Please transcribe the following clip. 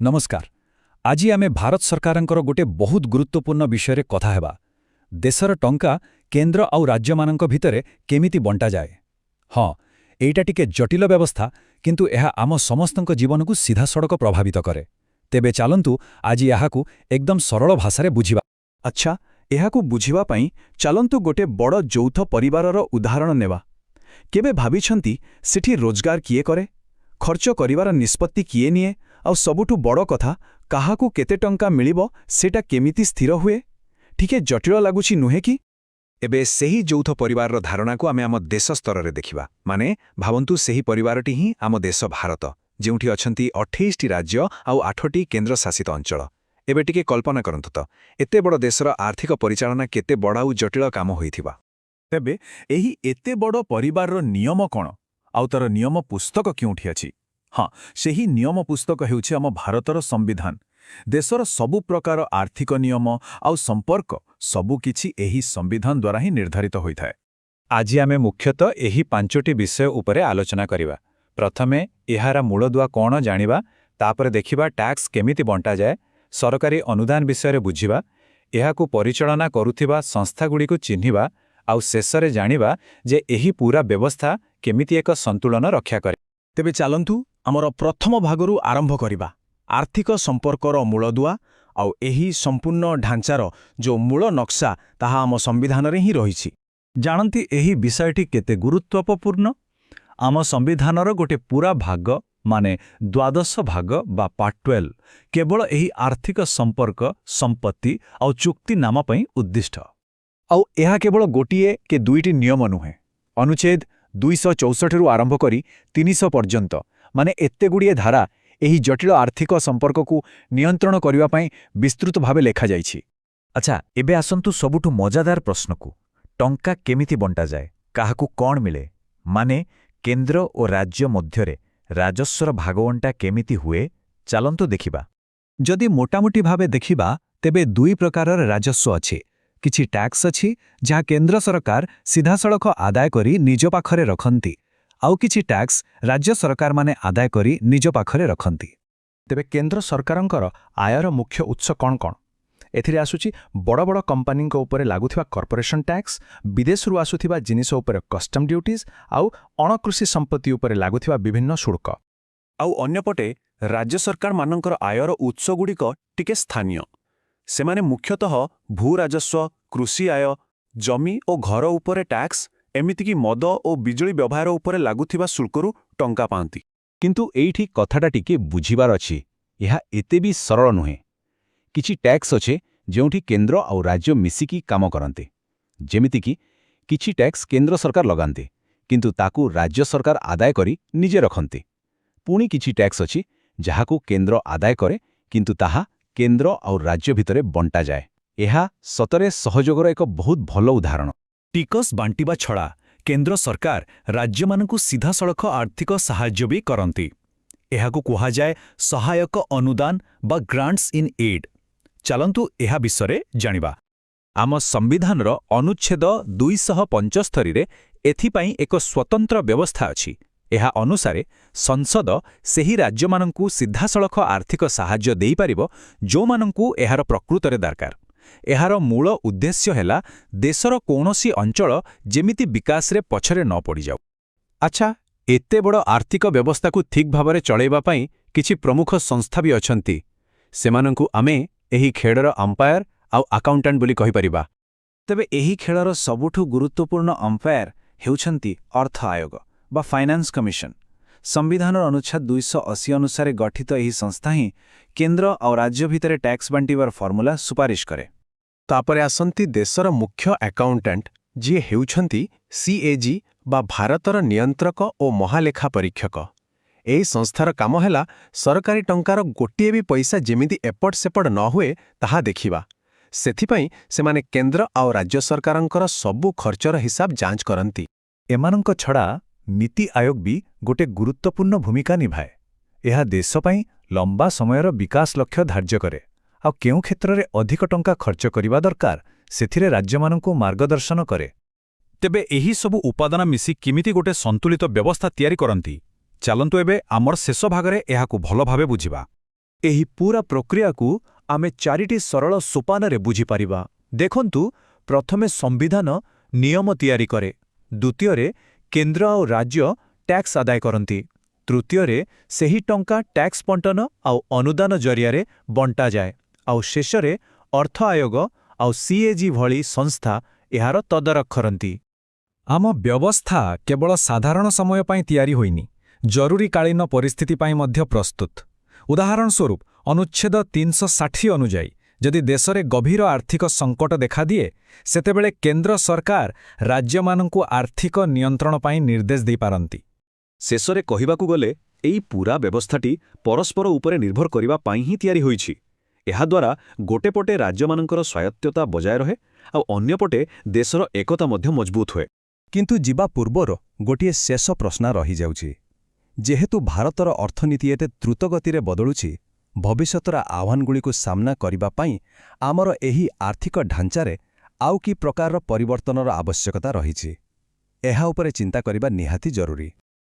नमस्कार। आज आमे भारत सरकारंकर गोटे बहुत गुरुत्वपूर्ण विषय रे कथा हेबा। देशर टंका केंद्र आउ राज्य मानक भितरे केमिति बंटा जाए। हाँ, एटा टिके जटिल व्यवस्था किंतु एहा आम समस्तक जीवन को सीधा सड़क प्रभावित करे। तेबे चालंतु आज याहाकु एकदम सरल भाषा रे बुझिबा। अच्छा, एहाकु बुझिबा पई चालंतु गोटे बड़ यौथ परिवारर उदाहरण नेबा। केबे भाबिछंती सेठी रोजगार किए करे, खर्च करिवार निष्पत्ति किए निए, आउ सबुठु बड़ कथा काहाकु केते टंका मिलिबो सेटा केमिति स्थिर हुए। ठीके जटिल लागुछि नुहे कि? एबे सेही यौथ परिवारर धारणाकु आमे आम देश स्तर रे देखिबा। माने भावन्तु सेही परिवारटी ही आम देश भारत, जेउठी अछंती 28टी राज्य आउ 8टी केंद्र शासित अंचल। एबे टिके कल्पना करंतु त एते बड़ देशर आर्थिक परिचालना केते बड़ आउ जटिल काम होइथिबा। तेबे एही एते बड़ परिवारर नियम कोन आउ तर नियम पुस्तक केउठी अछि? हाँ, सेही नियम पुस्तक हेउछि आम भारतर संविधान। देशर सबु प्रकार आर्थिक नियम आउ संपर्क सबु किछि एही संविधान द्वारा ही निर्धारित होइथाय। आज आमे मुख्यतः एही 5टी विषय उपरे आलोचना करिबा। प्रथमे एहारा मूलदुआ कोन जानिबा, तापरे देखिबा टैक्स केमिति बंटा जाए, सरकारी अनुदान विषय रे बुझिबा, एहाकु परिचालना करुथिबा संस्थागुड़िको चिन्हिबा, आउ शेषरे जानिबा जे एही पूरा व्यवस्था केमिति एक संतुलन रक्षा करे। तेबे चालंतु आमर प्रथम भागरू आरंभ करिबा। आर्थिक संपर्कर मूलदुआ आउ एही संपूर्ण ढांचार जो मूल नक्शा ताहा आम संविधान रे ही रहिछि। जानती एही विषयटी केते गुरुत्वपूर्ण? आम संविधानर गोटे पूरा भाग माने 12 भाग बा पार्ट 12 केवल एही आर्थिक संपर्क, संपत्ति आउ चुक्ति नाम पई उद्दिष्ट। आउ एहा केवल गोटिए के दुईटी नियम नुहे। अनुच्छेद 264 रु आरंभ करी 300 पर्यंत माने एत्ते गुड़िए धारा एही जटिल आर्थिक संपर्क को नियंत्रण करिवा पई विस्तृत भावे लेखा जाइछि। अच्छा, एबे आसंतु सबुठु मजादार प्रश्न को, टंका केमिति बंटा जाए, काहाकु कोन मिले, माने केंद्र और राज्य मध्यरे राजस्वर भागवंटा केमिति हुए। चालंतु देखिबा। जदि मोटामोटी भावे देखिबा तेबे दुई प्रकारर राजस्व अछि। किछि टैक्स अछि जहा केंद्र सरकार सीधा सड़क आदाय करी निज पाखरे रखंती, आउ किछि टैक्स राज्य सरकार माने आदाय करी निज पाखरे रखंती। तेबे केंद्र सरकारंकर आयर मुख्य उत्स कोन कोन? एथिरे आसुछि बड़ बड़ कंपनी उपरे लागुथिबा कॉर्पोरेशन टैक्स, विदेशरु आसुथिबा जिनिस उपरे कस्टम ड्यूटीज, आउ अणकृषि संपत्ति उपरे लागुथिबा विभिन्न शुल्क। आउ अन्यपटे राज्य सरकार मानकर आयर उत्स गुड़िक टिके स्थानीय। सेमाने मुख्यतः भू राजस्व, कृषि आय, जमी और घर उपरे टैक्स, एमितिकी मद और बिजुली व्यवहार उपरे लागुथिबा शुल्करू टंका पांती। किंतु एइठी कथाटा टिके बुझिबार अछि। एहा एते भी सरल नुहे। किछि टैक्स अछि जेउठी केंद्र आउ राज्य मिसिकी काम करन्ते। जेमितिकी किछि टैक्स केंद्र सरकार लगान्ते किंतु ताकू राज्य सरकार आदाय करी निजे रखन्ते। पुणी किछि टैक्स अछि जहाकू केंद्र आदाय करे किंतु ताहा केंद्र और राज्य भितरे बंटा जाए। एहा सतरे सहयोगर एक बहुत भल उदाहरण। टिकस बांटिबा छड़ा केंद्र सरकार राज्य मानकु सीधा सड़क आर्थिक सहाय्य भी करंती। एहाकु कुहा जाए सहायक अनुदान बा ग्रांट्स इन एड। चलंतु एहा विषय जानिबा। आम संविधानर अनुच्छेद 275 रे एथिपाई एक स्वतंत्र व्यवस्था अछि। एहा अनुसारे संसद सेही राज्य मानकु सीधा सड़क आर्थिक सहाय्य देई पारिबो जो मानकु एहार प्रकृतरे दरकार। एहार मूल उद्देश्य हेला देशर कोनोसी अंचल जेमिति विकास रे पछरे न पड़ी जाऊ। अच्छा, एते बड़ आर्थिक व्यवस्था को ठीक भाबरे चलेबा पई किछि प्रमुख संस्था भी अछंती। सेमानंकु आमे एही खेडर अंपायर आउ अकाउंटेंट बोली कहि परिबा। तबे एही खेडर सबुठु गुरुत्वपूर्ण अंपायर हेउछंती अर्थ आयोग बा फाइनान्स कमिशन। संविधानर अनुच्छेद 280 अनुसार गठित एही संस्था ही केंद्र और राज्य भितरे टैक्स बांटिबार फॉर्मूला सुपारिश करे। तापरे आसंती देशर मुख्य अकाउंटेंट जी हेउछंती CAG बा भारतर नियंत्रक और महालेखा परीक्षक। एही संस्थार काम हैला सरकारी टंकार गोटिए भी पैसा जेमिति एपट सेपट न हुए ताहा देखिबा। सेथिपई सेमाने केंद्र और राज्य सरकारंकर सबु खर्चर हिसाब जांच करंती। एमानंक छड़ा नीति आयोग भी गोटे गुरुत्वपूर्ण भूमिका निभाए। यह देश पई लंबा समयर विकास लक्ष्य धार्य करे आ केउ क्षेत्र रे अधिक टंका खर्च करिबा दरकार सेथिरे राज्य माननकु मार्गदर्शन करे। तेबे एही सबु उपादान मिसी किमिति गोटे संतुलित व्यवस्था तयारी करंती। चलंतु एबे आमर शेष भागरे एहाकु भल भावे बुझिबा। ଏହି ପୂରା ପ୍ରକ୍ରିୟାକୁ ଆମେ 4ଟି ସରଳ ସୋପାନରେ ବୁଝିପାରିବା। ଦେଖନ୍ତୁ, ପ୍ରଥମେ ସମ୍ବିଧାନ ନିୟମ ତିଆରି କରେ, ଦ୍ୱିତୀୟରେ କେନ୍ଦ୍ର ଆଉ ରାଜ୍ୟ ଟ୍ୟାକ୍ସ ଆଦାୟ କରନ୍ତି, ତୃତୀୟରେ ସେହି ଟଙ୍କା ଟ୍ୟାକ୍ସ ବଣ୍ଟନ ଆଉ ଅନୁଦାନ ଜରିଆରେ ବଣ୍ଟାଯାଏ, ଆଉ ଶେଷରେ ଅର୍ଥ ଆୟୋଗ ଆଉ CAG ଭଳି ସଂସ୍ଥା ଏହାର ତଦାରଖ କରନ୍ତି। ଆମ ବ୍ୟବସ୍ଥା କେବଳ ସାଧାରଣ ସମୟ ପାଇଁ ତିଆରି ହୋଇନି, ଜରୁରୀକାଳୀନ ପରିସ୍ଥିତି ପାଇଁ ମଧ୍ୟ ପ୍ରସ୍ତୁତ। ଉଦାହରଣ ସ୍ୱରୂପ, ଅନୁଚ୍ଛେଦ 360 ଅନୁଯାୟୀ ଯଦି ଦେଶରେ ଗଭୀର ଆର୍ଥିକ ସଙ୍କଟ ଦେଖାଦିଏ, ସେତେବେଳେ କେନ୍ଦ୍ର ସରକାର ରାଜ୍ୟମାନଙ୍କୁ ଆର୍ଥିକ ନିୟନ୍ତ୍ରଣ ପାଇଁ ନିର୍ଦ୍ଦେଶ ଦେଇପାରନ୍ତି। ଶେଷରେ କହିବାକୁ ଗଲେ ଏହି ପୂରା ବ୍ୟବସ୍ଥାଟି ପରସ୍ପର ଉପରେ ନିର୍ଭର କରିବା ପାଇଁ ହିଁ ତିଆରି ହୋଇଛି। ଏହାଦ୍ୱାରା ଗୋଟେପଟେ ରାଜ୍ୟମାନଙ୍କର ସ୍ୱାୟତ୍ତତା ବଜାୟ ରହେ ଆଉ ଅନ୍ୟପଟେ ଦେଶର ଏକତା ମଧ୍ୟ ମଜବୁତ ହୁଏ। କିନ୍ତୁ ଯିବା ପୂର୍ବରୁ ଗୋଟିଏ ଶେଷ ପ୍ରଶ୍ନ ରହିଯାଉଛି। ଯେହେତୁ ଭାରତର ଅର୍ଥନୀତି ଏତେ ଦ୍ରୁତଗତିରେ ବଦଳୁଛି, ଭବିଷ୍ୟତର ଆହ୍ୱାନଗୁଡ଼ିକୁ ସାମ୍ନା କରିବା ପାଇଁ ଆମର ଏହି ଆର୍ଥିକ ଢାଞ୍ଚାରେ ଆଉ କି ପ୍ରକାରର ପରିବର୍ତ୍ତନର ଆବଶ୍ୟକତା ରହିଛି? ଏହା ଉପରେ ଚିନ୍ତା କରିବା ନିହାତି ଜରୁରୀ।